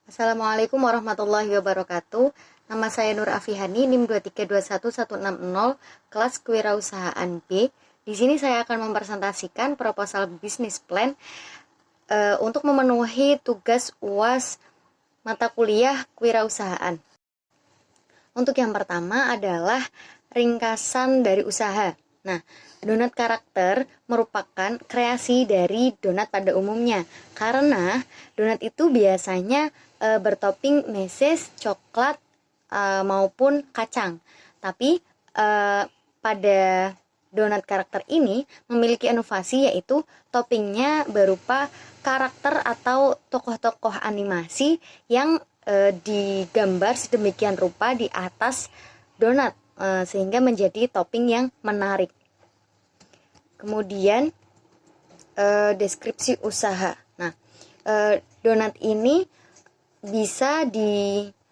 Assalamualaikum warahmatullahi wabarakatuh. Nama saya Nur Afihani, NIM 2321160, kelas Kewirausahaan B. Di sini saya akan mempresentasikan proposal bisnis plan untuk memenuhi tugas UAS mata kuliah Kewirausahaan. Untuk yang pertama adalah ringkasan dari usaha. Nah, donat karakter merupakan kreasi dari donat pada umumnya, karena donat itu biasanya bertopping meses, coklat maupun kacang. Tapi pada donat karakter ini memiliki inovasi, yaitu toppingnya berupa karakter atau tokoh-tokoh animasi yang digambar sedemikian rupa di atas donat, sehingga menjadi topping yang menarik. Kemudian deskripsi usaha. Nah, donat ini bisa dijual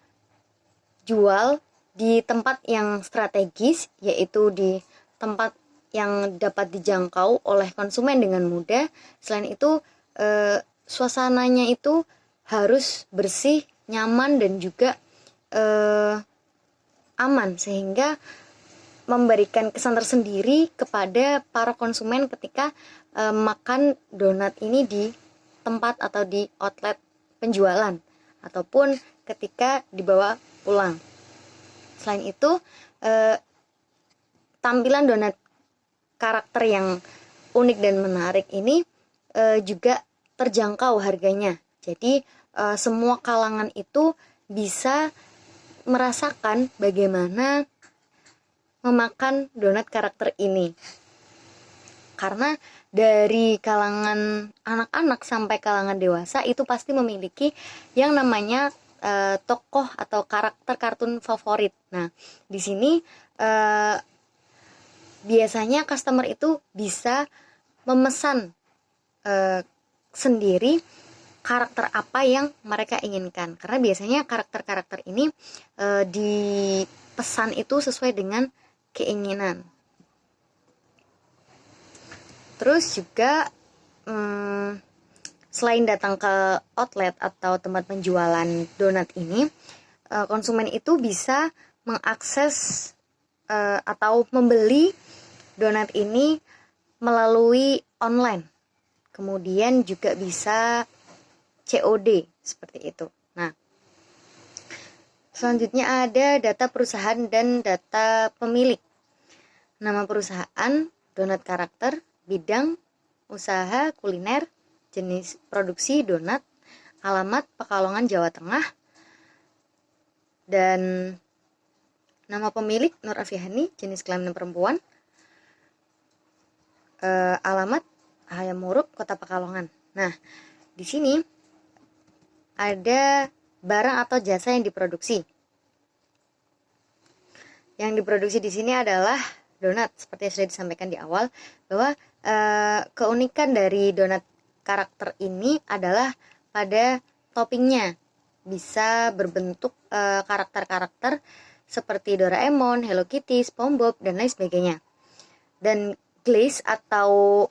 di tempat yang strategis, yaitu di tempat yang dapat dijangkau oleh konsumen dengan mudah. Selain itu, suasananya itu harus bersih, nyaman, dan juga aman, sehingga memberikan kesan tersendiri kepada para konsumen ketika makan donat ini di tempat atau di outlet penjualan ataupun ketika dibawa pulang. Selain itu, tampilan donat karakter yang unik dan menarik ini juga terjangkau harganya. Jadi semua kalangan itu bisa merasakan bagaimana memakan donat karakter ini. Karena dari kalangan anak-anak sampai kalangan dewasa itu pasti memiliki yang namanya tokoh atau karakter kartun favorit. Nah, di sini biasanya customer itu bisa memesan sendiri karakter apa yang mereka inginkan, karena biasanya karakter-karakter ini dipesan itu sesuai dengan keinginan. Terus juga selain datang ke outlet atau tempat penjualan donat ini, konsumen itu bisa mengakses atau membeli donat ini melalui online. Kemudian juga bisa COD seperti itu. Nah, selanjutnya ada data perusahaan dan data pemilik. Nama perusahaan, donat karakter, bidang usaha kuliner, jenis produksi donat, alamat Pekalongan, Jawa Tengah, dan nama pemilik Nur Afihani, jenis kelamin perempuan, alamat Hayam Muruk, Kota Pekalongan. Nah, di sini ada barang atau jasa yang diproduksi. Yang diproduksi di sini adalah donat, seperti yang sudah disampaikan di awal, bahwa keunikan dari donat karakter ini adalah pada toppingnya. Bisa berbentuk karakter-karakter seperti Doraemon, Hello Kitty, SpongeBob, dan lain sebagainya. Dan glaze atau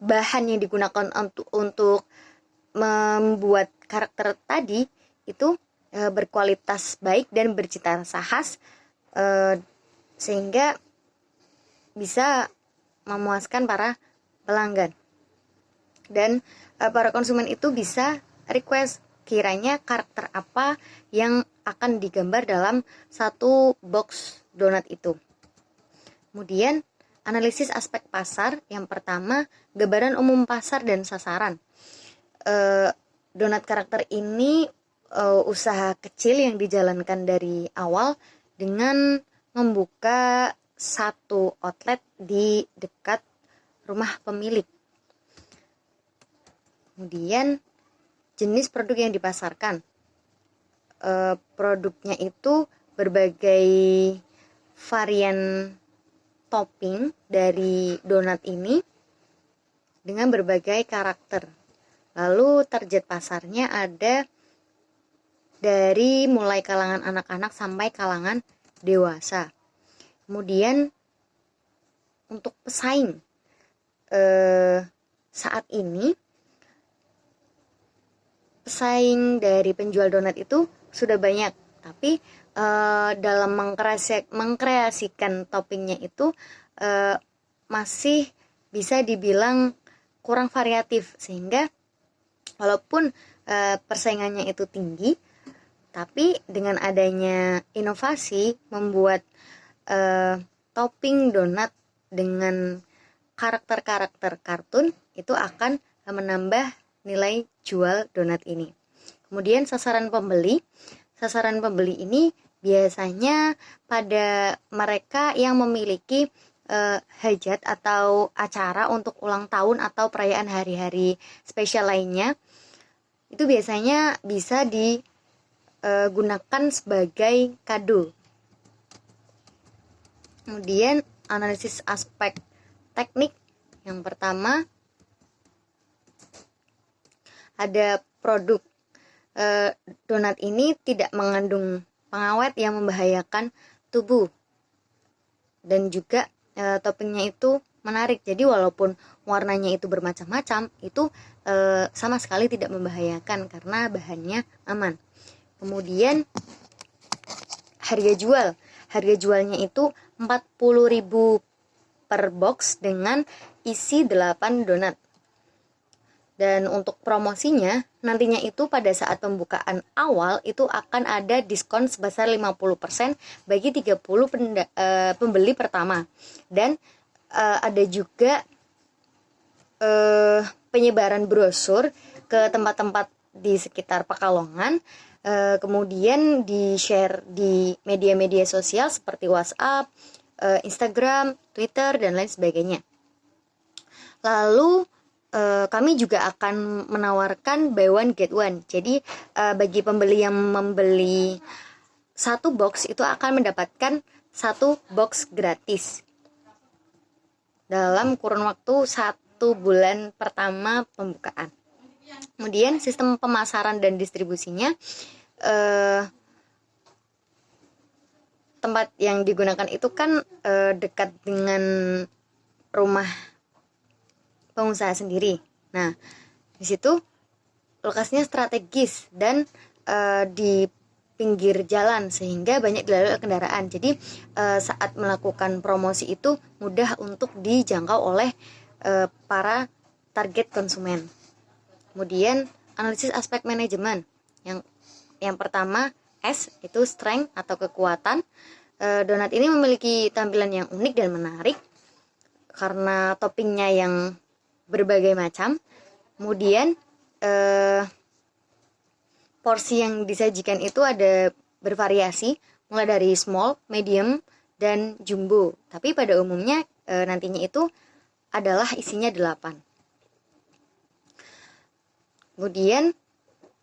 bahan yang digunakan untuk membuat karakter tadi itu berkualitas baik dan bercita rasa khas, sehingga bisa memuaskan para pelanggan. Dan para konsumen itu bisa request kiranya karakter apa yang akan digambar dalam satu box donat itu. Kemudian analisis aspek pasar. Yang pertama, gambaran umum pasar dan sasaran. Donat karakter ini usaha kecil yang dijalankan dari awal dengan membuka satu outlet di dekat rumah pemilik. Kemudian jenis produk yang dipasarkan. Produknya itu berbagai varian topping dari donat ini dengan berbagai karakter. Lalu target pasarnya ada dari mulai kalangan anak-anak sampai kalangan dewasa. Kemudian untuk pesaing saat ini pesaing dari penjual donat itu sudah banyak, tapi dalam mengkreasikan toppingnya itu masih bisa dibilang kurang variatif, sehingga walaupun persaingannya itu tinggi, tapi dengan adanya inovasi membuat topping donat dengan karakter-karakter kartun itu akan menambah nilai jual donat ini. Kemudian sasaran pembeli ini biasanya pada mereka yang memiliki hajat atau acara untuk ulang tahun atau perayaan hari-hari spesial lainnya. Itu biasanya bisa digunakan sebagai kado. Kemudian analisis aspek teknik. Yang pertama ada produk. Donat ini tidak mengandung pengawet yang membahayakan tubuh, dan juga toppingnya itu menarik. Jadi walaupun warnanya itu bermacam-macam, itu sama sekali tidak membahayakan karena bahannya aman. Kemudian harga jualnya itu 40.000 per box dengan isi 8 donat. Dan untuk promosinya nantinya itu pada saat pembukaan awal itu akan ada diskon sebesar 50% bagi 30 pembeli pertama. Dan ada juga penyebaran brosur ke tempat-tempat di sekitar Pekalongan, kemudian di-share di media-media sosial seperti WhatsApp, Instagram, Twitter, dan lain sebagainya. Lalu kami juga akan menawarkan buy one get one. Jadi bagi pembeli yang membeli 1 box itu akan mendapatkan 1 box gratis dalam kurun waktu 1 bulan pertama pembukaan. Kemudian sistem pemasaran dan distribusinya, tempat yang digunakan itu kan dekat dengan rumah pengusaha sendiri. Nah, di situ lokasinya strategis dan di pinggir jalan sehingga banyak dilalui kendaraan. Jadi saat melakukan promosi itu mudah untuk dijangkau oleh para target konsumen. Kemudian analisis aspek manajemen. Yang pertama S itu strength atau kekuatan. Donat ini memiliki tampilan yang unik dan menarik karena toppingnya yang berbagai macam. Kemudian porsi yang disajikan itu ada bervariasi, mulai dari small, medium, dan jumbo. Tapi pada umumnya nantinya itu adalah isinya 8. Kemudian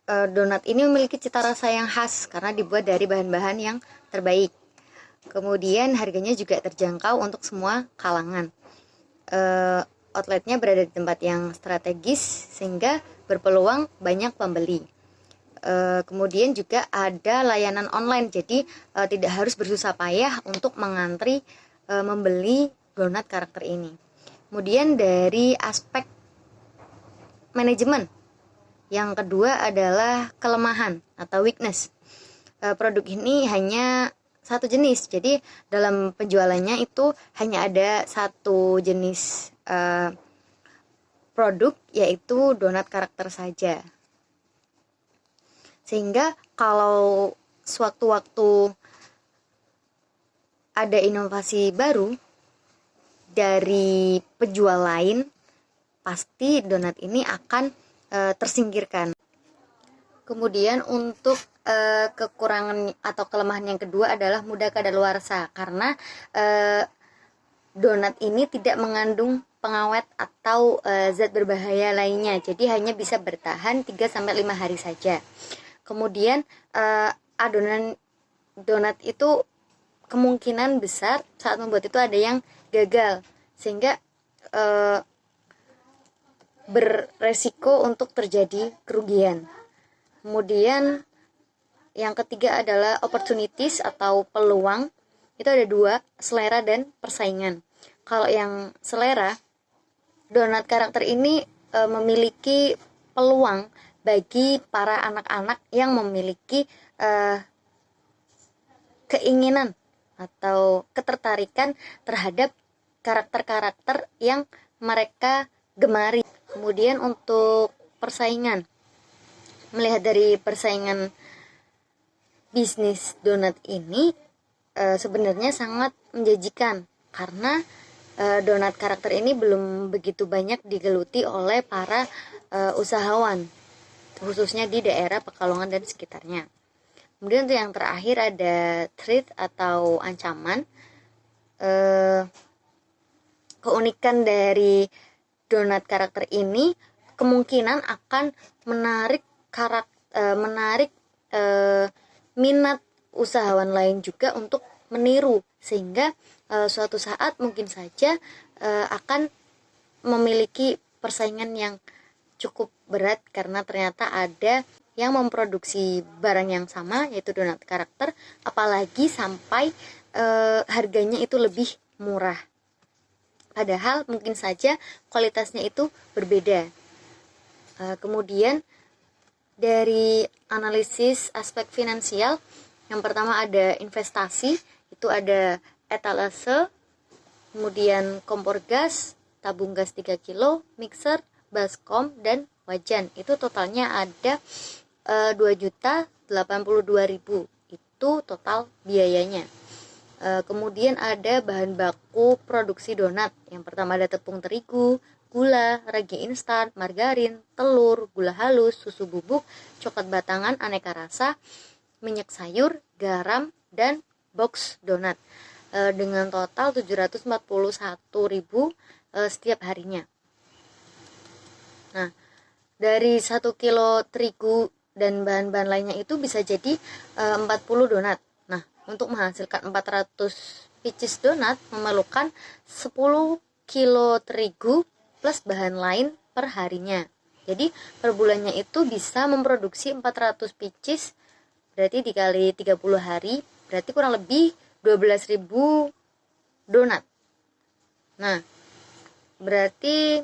donat ini memiliki cita rasa yang khas karena dibuat dari bahan-bahan yang terbaik. Kemudian harganya juga terjangkau untuk semua kalangan. Outletnya berada di tempat yang strategis sehingga berpeluang banyak pembeli. Kemudian juga ada layanan online, jadi tidak harus bersusah payah untuk mengantri membeli donat karakter ini. Kemudian dari aspek manajemen, yang kedua adalah kelemahan atau weakness. Produk ini hanya 1 jenis, jadi dalam penjualannya itu hanya ada 1 jenis produk, yaitu donat karakter saja. Sehingga kalau sewaktu-waktu ada inovasi baru dari penjual lain, pasti donat ini akan tersingkirkan. Kemudian untuk kekurangan atau kelemahan yang kedua adalah mudah kadaluarsa, karena donat ini tidak mengandung pengawet atau zat berbahaya lainnya, jadi hanya bisa bertahan 3-5 hari saja. Kemudian adonan donat itu kemungkinan besar saat membuat itu ada yang gagal, sehingga beresiko untuk terjadi kerugian. Kemudian yang ketiga adalah opportunities atau peluang. Itu ada 2, selera dan persaingan. Kalau yang selera, donat karakter ini memiliki peluang bagi para anak-anak yang memiliki keinginan atau ketertarikan terhadap karakter-karakter yang mereka gemari. Kemudian untuk persaingan, melihat dari persaingan bisnis donat ini sebenarnya sangat menjanjikan karena donat karakter ini belum begitu banyak digeluti oleh para usahawan, khususnya di daerah Pekalongan dan sekitarnya. Kemudian untuk yang terakhir ada threat atau ancaman. Keunikan dari donat karakter ini kemungkinan akan menarik minat usahawan lain juga untuk meniru, sehingga suatu saat mungkin saja akan memiliki persaingan yang cukup berat karena ternyata ada yang memproduksi barang yang sama, yaitu donat karakter, apalagi sampai harganya itu lebih murah, padahal mungkin saja kualitasnya itu berbeda. Kemudian dari analisis aspek finansial, yang pertama ada investasi, itu ada etalase, kemudian kompor gas, tabung gas 3 kilo, mixer, baskom, dan wajan. Itu totalnya ada 2.082.000, itu total biayanya. Kemudian ada bahan baku produksi donat. Yang pertama ada tepung terigu, gula, ragi instan, margarin, telur, gula halus, susu bubuk, coklat batangan aneka rasa, minyak sayur, garam, dan box donat, dengan total 741.000 setiap harinya. Nah, dari 1 kilo terigu dan bahan-bahan lainnya itu bisa jadi 40 donat. Nah, untuk menghasilkan 400 pieces donat memerlukan 10 kilo terigu plus bahan lain per harinya. Jadi per bulannya itu bisa memproduksi 400 pieces, berarti dikali 30 hari, berarti kurang lebih 12.000 donat. Nah, berarti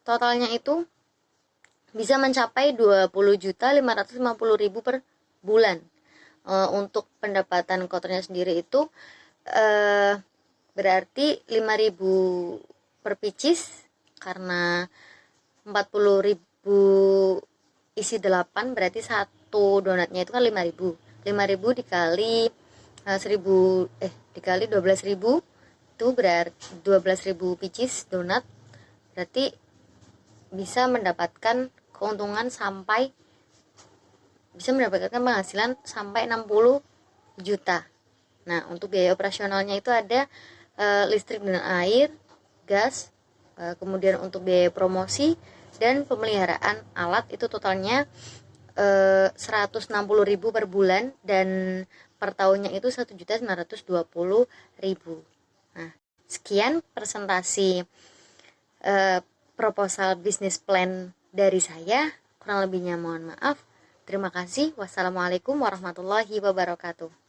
totalnya itu bisa mencapai 20.550.000 per bulan. Untuk pendapatan kotornya sendiri itu berarti 5.000 per pieces, karena 40.000 isi 8, berarti satu donatnya itu kan 5.000. 5.000 dikali 12.000 itu berarti 12.000 pieces donat, berarti bisa mendapatkan keuntungan sampai bisa mendapatkan penghasilan sampai 60 juta. Nah, untuk biaya operasionalnya itu ada listrik dan air, gas, kemudian untuk biaya promosi dan pemeliharaan alat itu totalnya 160.000 per bulan, dan per tahunnya itu 1.920.000. Nah, sekian presentasi proposal bisnis plan dari saya. Kurang lebihnya mohon maaf. Terima kasih. Wassalamualaikum warahmatullahi wabarakatuh.